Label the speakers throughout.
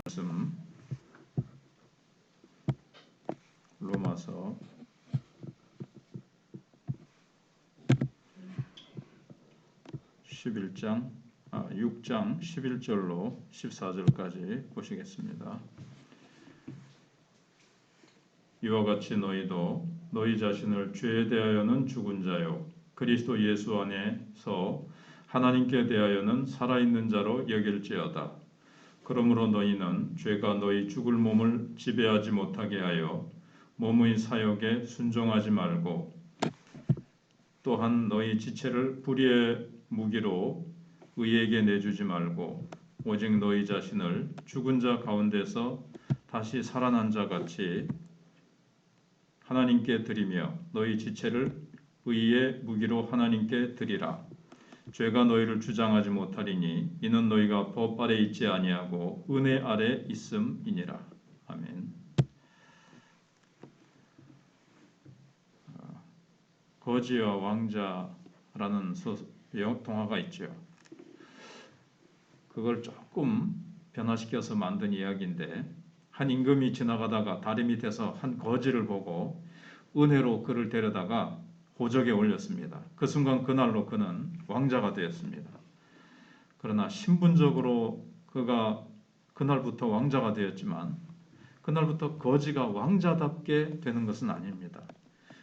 Speaker 1: 말씀 로마서 6장 11절로 14절까지 보시겠습니다. 이와 같이 너희도 너희 자신을 죄에 대하여는 죽은 자요 그리스도 예수 안에서 하나님께 대하여는 살아있는 자로 여길지어다. 그러므로 너희는 죄가 너희 죽을 몸을 지배하지 못하게 하여 몸의 사욕에 순종하지 말고 또한 너희 지체를 불의의 무기로 의에게 내주지 말고 오직 너희 자신을 죽은 자 가운데서 다시 살아난 자 같이 하나님께 드리며 너희 지체를 의의 무기로 하나님께 드리라. 죄가 너희를 주장하지 못하리니 이는 너희가 법 아래 있지 아니하고 은혜 아래 있음이니라. 아멘. 거지와 왕자라는 동화가 있죠. 그걸 조금 변화시켜서 만든 이야기인데 한 임금이 지나가다가 다리 밑에서 한 거지를 보고 은혜로 그를 데려다가 호적에 올렸습니다. 그 순간 그날로 그는 왕자가 되었습니다. 그러나 신분적으로 그가 그날부터 왕자가 되었지만 그날부터 거지가 왕자답게 되는 것은 아닙니다.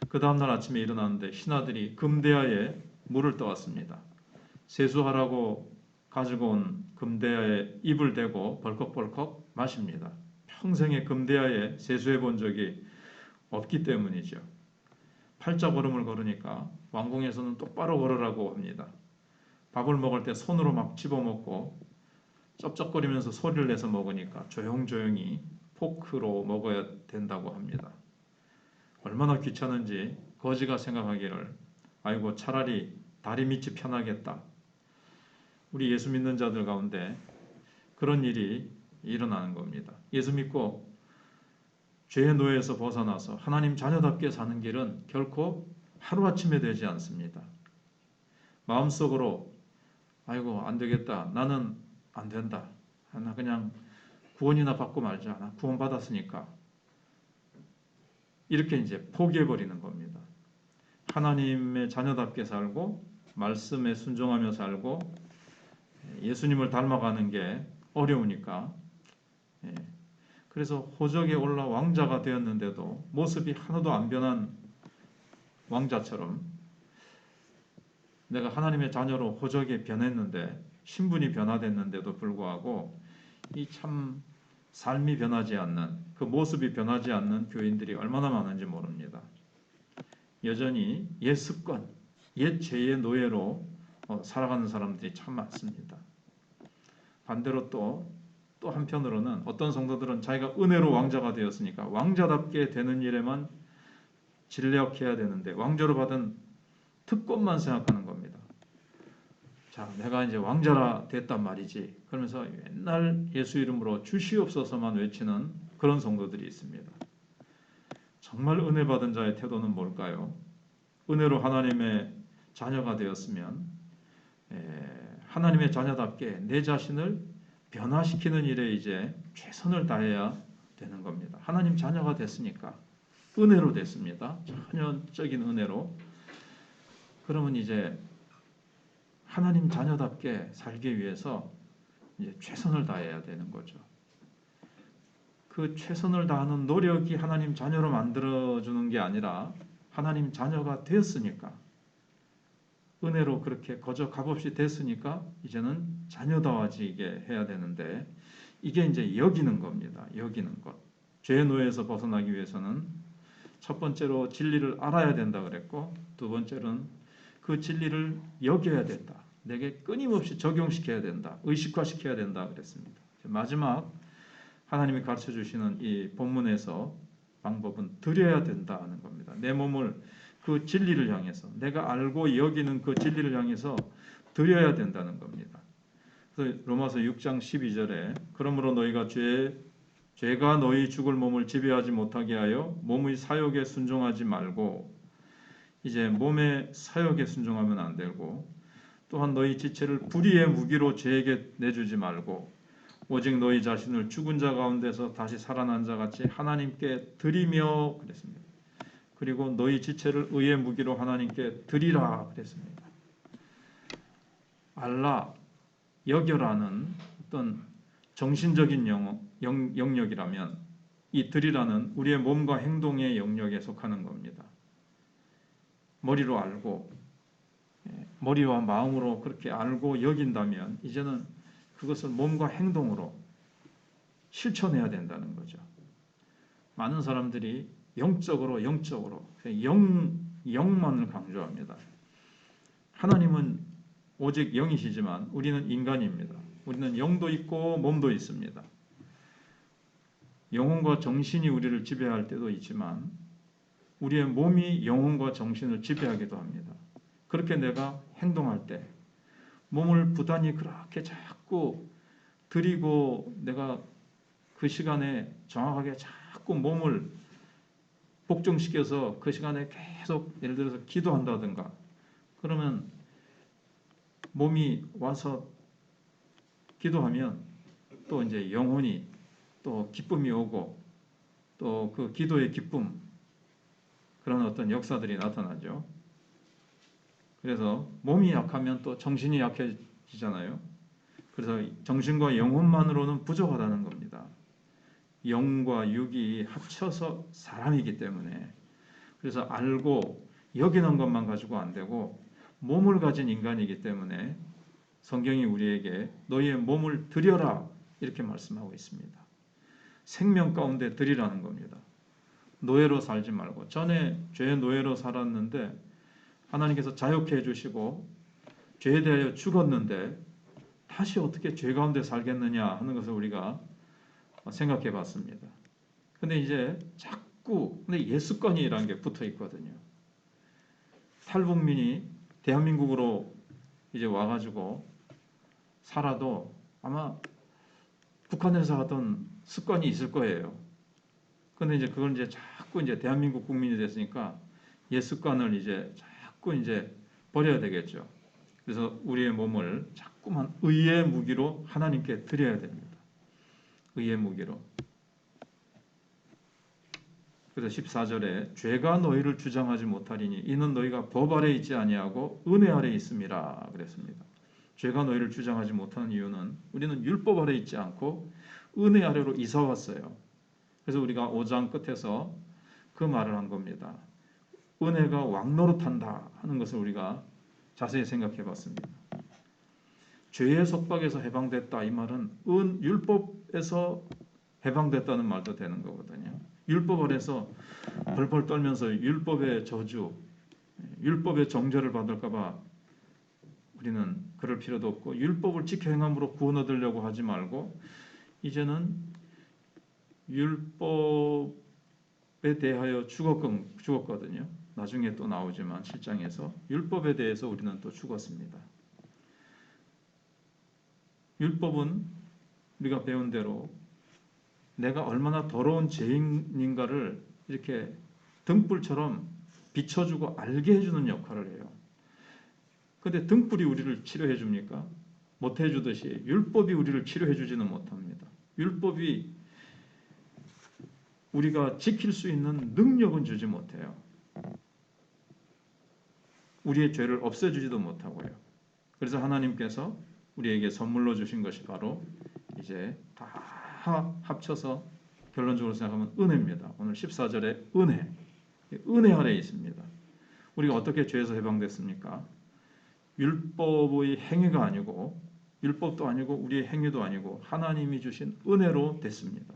Speaker 1: 그 다음날 아침에 일어났는데 신하들이 금대야에 물을 떠왔습니다. 세수하라고 가지고 온 금대야에 입을 대고 벌컥벌컥 마십니다. 평생에 금대야에 세수해 본 적이 없기 때문이죠. 팔자걸음을 걸으니까 왕궁에서는 똑바로 걸으라고 합니다. 밥을 먹을 때 손으로 막 집어먹고 쩝쩝거리면서 소리를 내서 먹으니까 조용조용히 포크로 먹어야 된다고 합니다. 얼마나 귀찮은지 거지가 생각하기를 아이고 차라리 다리 밑이 편하겠다. 우리 예수 믿는 자들 가운데 그런 일이 일어나는 겁니다. 예수 믿고 죄의 노예에서 벗어나서 하나님 자녀답게 사는 길은 결코 하루아침에 되지 않습니다. 마음속으로 아이고 안 되겠다. 나는 안 된다. 나 그냥 구원이나 받고 말자. 나 구원 받았으니까. 이렇게 이제 포기해버리는 겁니다. 하나님의 자녀답게 살고 말씀에 순종하며 살고 예수님을 닮아가는 게 어려우니까 그래서 호적에 올라 왕자가 되었는데도 모습이 하나도 안 변한 왕자처럼 내가 하나님의 자녀로 호적에 변했는데 신분이 변화됐는데도 불구하고 이 참 삶이 변하지 않는 그 모습이 변하지 않는 교인들이 얼마나 많은지 모릅니다. 여전히 옛 습관, 옛 죄의 노예로 살아가는 사람들이 참 많습니다. 반대로 또 한편으로는 어떤 성도들은 자기가 은혜로 왕자가 되었으니까 왕자답게 되는 일에만 진력해야 되는데 왕조로 받은 특권만 생각하는 겁니다. 자, 내가 이제 왕자라 됐단 말이지. 그러면서 맨날 예수 이름으로 주시옵소서만 외치는 그런 성도들이 있습니다. 정말 은혜 받은 자의 태도는 뭘까요? 은혜로 하나님의 자녀가 되었으면 하나님의 자녀답게 내 자신을 변화시키는 일에 이제 최선을 다해야 되는 겁니다. 하나님 자녀가 됐으니까 은혜로 됐습니다. 전형적인 은혜로. 그러면 이제 하나님 자녀답게 살기 위해서 이제 최선을 다해야 되는 거죠. 그 최선을 다하는 노력이 하나님 자녀로 만들어주는 게 아니라 하나님 자녀가 되었으니까 은혜로 그렇게 거저 값없이 됐으니까 이제는 자녀다워지게 해야 되는데 이게 이제 여기는 겁니다. 여기는 것. 죄의 노예에서 벗어나기 위해서는 첫 번째로 진리를 알아야 된다 그랬고 두 번째로는 그 진리를 여겨야 된다. 내게 끊임없이 적용시켜야 된다. 의식화시켜야 된다 그랬습니다. 마지막 하나님이 가르쳐 주시는 이 본문에서 방법은 드려야 된다는 겁니다. 내 몸을 그 진리를 향해서 내가 알고 여기는 그 진리를 향해서 드려야 된다는 겁니다. 그래서 로마서 6장 12절에 그러므로 너희가 죄가 너희 죽을 몸을 지배하지 못하게 하여 몸의 사욕에 순종하지 말고 이제 몸의 사욕에 순종하면 안 되고 또한 너희 지체를 불의의 무기로 죄에게 내주지 말고 오직 너희 자신을 죽은 자 가운데서 다시 살아난 자 같이 하나님께 드리며 그랬습니다. 그리고 너희 지체를 의의 무기로 하나님께 드리라 그랬습니다. 알라, 여겨라는 어떤 정신적인 영역이라면 이 드리라는 우리의 몸과 행동의 영역에 속하는 겁니다. 머리로 알고 머리와 마음으로 그렇게 알고 여긴다면 이제는 그것을 몸과 행동으로 실천해야 된다는 거죠. 많은 사람들이 영적으로 영만을 강조합니다. 하나님은 오직 영이시지만 우리는 인간입니다. 우리는 영도 있고 몸도 있습니다. 영혼과 정신이 우리를 지배할 때도 있지만 우리의 몸이 영혼과 정신을 지배하기도 합니다. 그렇게 내가 행동할 때 몸을 부단히 그렇게 자꾸 들이고 내가 그 시간에 정확하게 자꾸 몸을 복종시켜서 그 시간에 계속 예를 들어서 기도한다든가 그러면 몸이 와서 기도하면 또 이제 영혼이 또 기쁨이 오고 또 그 기도의 기쁨 그런 어떤 역사들이 나타나죠. 그래서 몸이 약하면 또 정신이 약해지잖아요. 그래서 정신과 영혼만으로는 부족하다는 겁니다. 영과 육이 합쳐서 사람이기 때문에 그래서 알고 여기는 것만 가지고 안 되고 몸을 가진 인간이기 때문에 성경이 우리에게 너희의 몸을 드려라 이렇게 말씀하고 있습니다. 생명 가운데 드리라는 겁니다. 노예로 살지 말고 전에 죄의 노예로 살았는데 하나님께서 자유케 해주시고 죄에 대하여 죽었는데 다시 어떻게 죄 가운데 살겠느냐 하는 것을 우리가 생각해 봤습니다. 근데 이제 자꾸 근데 예습관이라는 게 붙어 있거든요. 탈북민이 대한민국으로 이제 와가지고 살아도 아마 북한에서 하던 습관이 있을 거예요. 근데 이제 그걸 이제 자꾸 이제 대한민국 국민이 됐으니까 옛 습관을 이제 자꾸 이제 버려야 되겠죠. 그래서 우리의 몸을 자꾸만 의의 무기로 하나님께 드려야 됩니다. 의의 무기로. 그래서 14절에 죄가 너희를 주장하지 못하리니 이는 너희가 법 아래 있지 아니하고 은혜 아래 있음이라 그랬습니다. 죄가 너희를 주장하지 못하는 이유는 우리는 율법 아래 있지 않고 은혜 아래로 이사 왔어요. 그래서 우리가 5장 끝에서 그 말을 한 겁니다. 은혜가 왕노릇한다 하는 것을 우리가 자세히 생각해 봤습니다. 죄의 속박에서 해방됐다 이 말은 율법에서 해방됐다는 말도 되는 거거든요. 율법 아래서 벌벌 떨면서 율법의 저주, 율법의 정죄를 받을까 봐 우리는 그럴 필요도 없고 율법을 지켜 행함으로 구원 얻으려고 하지 말고 이제는 율법에 대하여 죽었거든요. 나중에 또 나오지만 7장에서 율법에 대해서 우리는 또 죽었습니다. 율법은 우리가 배운 대로 내가 얼마나 더러운 죄인인가를 이렇게 등불처럼 비춰주고 알게 해주는 역할을 해요. 그런데 등불이 우리를 치료해 줍니까? 못 해주듯이 율법이 우리를 치료해 주지는 못합니다. 율법이 우리가 지킬 수 있는 능력은 주지 못해요. 우리의 죄를 없애주지도 못하고요. 그래서 하나님께서 우리에게 선물로 주신 것이 바로 이제 다 합쳐서 결론적으로 생각하면 은혜입니다. 오늘 14절에 은혜 아래에 있습니다. 우리가 어떻게 죄에서 해방됐습니까? 율법의 행위가 아니고 율법도 아니고 우리의 행위도 아니고 하나님이 주신 은혜로 됐습니다.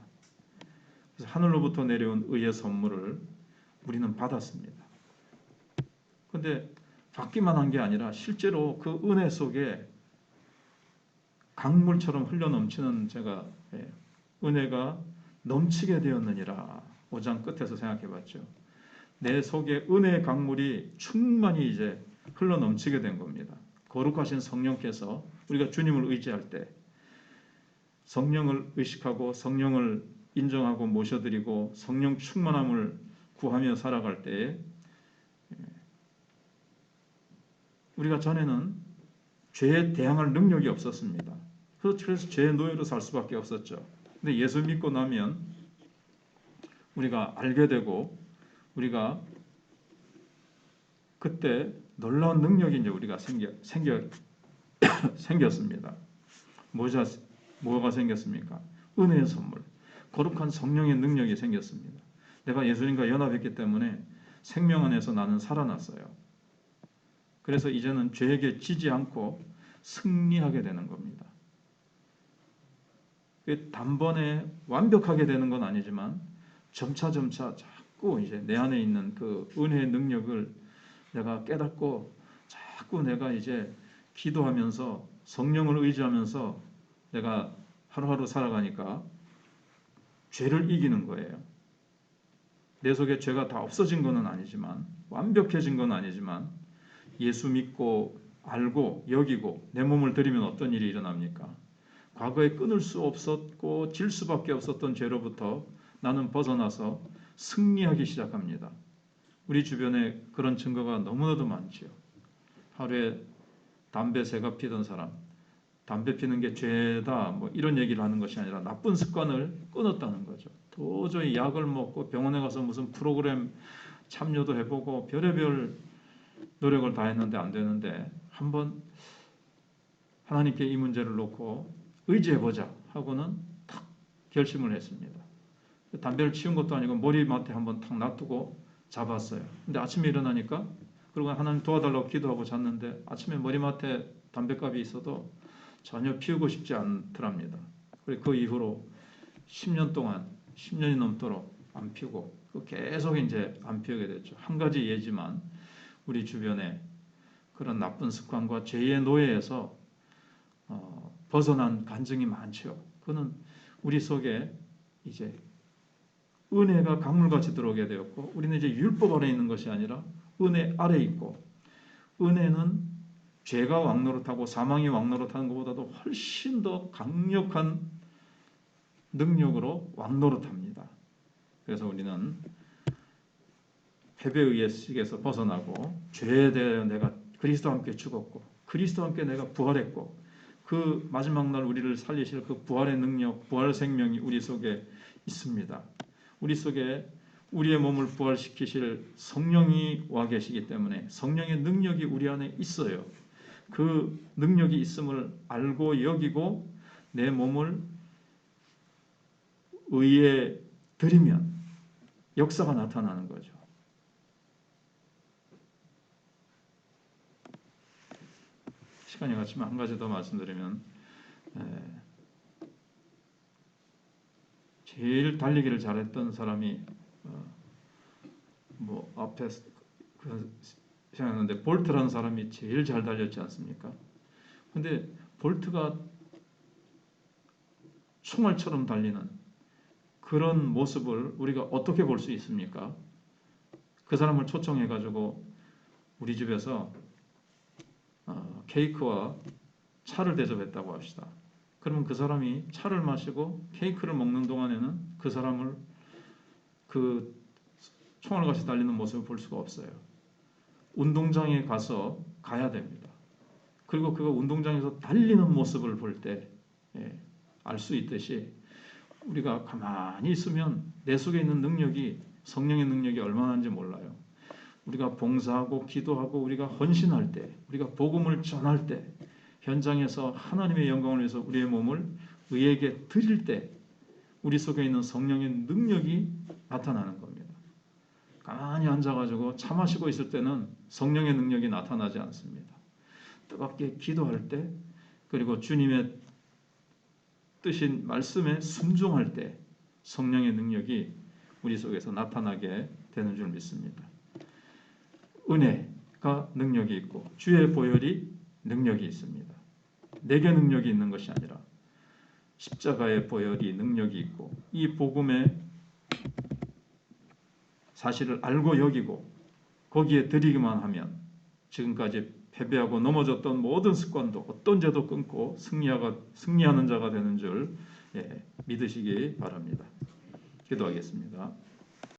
Speaker 1: 그래서 하늘로부터 내려온 의의 선물을 우리는 받았습니다. 그런데 받기만 한 게 아니라 실제로 그 은혜 속에 강물처럼 흘러넘치는 제가 은혜가 넘치게 되었느니라 5장 끝에서 생각해 봤죠. 내 속에 은혜의 강물이 충만히 이제 흘러넘치게 된 겁니다. 거룩하신 성령께서 우리가 주님을 의지할 때 성령을 의식하고 성령을 인정하고 모셔드리고 성령 충만함을 구하며 살아갈 때에 우리가 전에는 죄에 대항할 능력이 없었습니다. 그래서 죄의 노예로 살 수밖에 없었죠. 근데 예수 믿고 나면 우리가 알게 되고 우리가 그때 놀라운 능력이 이제 우리가 생겼습니다. 뭐가 생겼습니까? 은혜의 선물, 거룩한 성령의 능력이 생겼습니다. 내가 예수님과 연합했기 때문에 생명 안에서 나는 살아났어요. 그래서 이제는 죄에게 지지 않고 승리하게 되는 겁니다. 단번에 완벽하게 되는 건 아니지만 점차 자꾸 이제 내 안에 있는 그 은혜의 능력을 내가 깨닫고 자꾸 내가 이제 기도하면서 성령을 의지하면서 내가 하루하루 살아가니까 죄를 이기는 거예요. 내 속에 죄가 다 없어진 건 아니지만 완벽해진 건 아니지만 예수 믿고 알고 여기고 내 몸을 드리면 어떤 일이 일어납니까? 과거에 끊을 수 없었고 질 수밖에 없었던 죄로부터 나는 벗어나서 승리하기 시작합니다. 우리 주변에 그런 증거가 너무나도 많지요. 하루에 담배 3갑 피던 사람, 담배 피는 게 죄다 뭐 이런 얘기를 하는 것이 아니라 나쁜 습관을 끊었다는 거죠. 도저히 약을 먹고 병원에 가서 무슨 프로그램 참여도 해보고 별의별 노력을 다 했는데 안 되는데 한번 하나님께 이 문제를 놓고 의지해보자 하고는 탁 결심을 했습니다. 담배를 치운 것도 아니고 머리맡에 한번 탁 놔두고 잡았어요. 근데 아침에 일어나니까 그리고 하나님 도와달라고 기도하고 잤는데 아침에 머리맡에 담배값이 있어도 전혀 피우고 싶지 않더랍니다. 그리고 그 이후로 10년 동안 10년이 넘도록 안 피우고 계속 이제 안 피우게 됐죠. 한 가지 예지만 우리 주변에 그런 나쁜 습관과 죄의 노예에서 벗어난 간증이 많죠. 그는 우리 속에 이제 은혜가 강물같이 들어오게 되었고 우리는 이제 율법 아래 있는 것이 아니라 은혜 아래 있고 은혜는 죄가 왕노릇하고 사망이 왕노릇하는 것보다도 훨씬 더 강력한 능력으로 왕노릇합니다. 그래서 우리는 패배의 의식에서 벗어나고 죄에 대해 내가 그리스도와 함께 죽었고 그리스도와 함께 내가 부활했고 그 마지막 날 우리를 살리실 그 부활의 능력, 부활 생명이 우리 속에 있습니다. 우리 속에 우리의 몸을 부활시키실 성령이 와 계시기 때문에 성령의 능력이 우리 안에 있어요. 그 능력이 있음을 알고 여기고 내 몸을 의에 드리면 역사가 나타나는 거죠. 시간이 갔지만 한 가지 더 말씀드리면 제일 달리기를 잘했던 사람이 뭐 앞에 생각하는데 볼트라는 사람이 제일 잘 달렸지 않습니까? 근데 볼트가 총알처럼 달리는 그런 모습을 우리가 어떻게 볼 수 있습니까? 그 사람을 초청해가지고 우리 집에서 케이크와 차를 대접했다고 합시다. 그러면 그 사람이 차를 마시고 케이크를 먹는 동안에는 그 사람을 그 총알같이 달리는 모습을 볼 수가 없어요. 운동장에 가야 됩니다. 그리고 그 운동장에서 달리는 모습을 볼 때 알 수 있듯이 우리가 가만히 있으면 내 속에 있는 능력이 성령의 능력이 얼마나인지 몰라요. 우리가 봉사하고 기도하고 우리가 헌신할 때 우리가 복음을 전할 때 현장에서 하나님의 영광을 위해서 우리의 몸을 의에게 드릴 때 우리 속에 있는 성령의 능력이 나타나는 겁니다. 가만히 앉아가지고 차 마시고 있을 때는 성령의 능력이 나타나지 않습니다. 뜨겁게 기도할 때 그리고 주님의 뜻인 말씀에 순종할 때 성령의 능력이 우리 속에서 나타나게 되는 줄 믿습니다. 은혜가 능력이 있고 주의 보혈이 능력이 있습니다. 내게 능력이 있는 것이 아니라 십자가의 보혈이 능력이 있고 이 복음의 사실을 알고 여기고 거기에 드리기만 하면 지금까지 패배하고 넘어졌던 모든 습관도 어떤 죄도 끊고 승리하는 자가 되는 줄 믿으시기 바랍니다. 기도하겠습니다.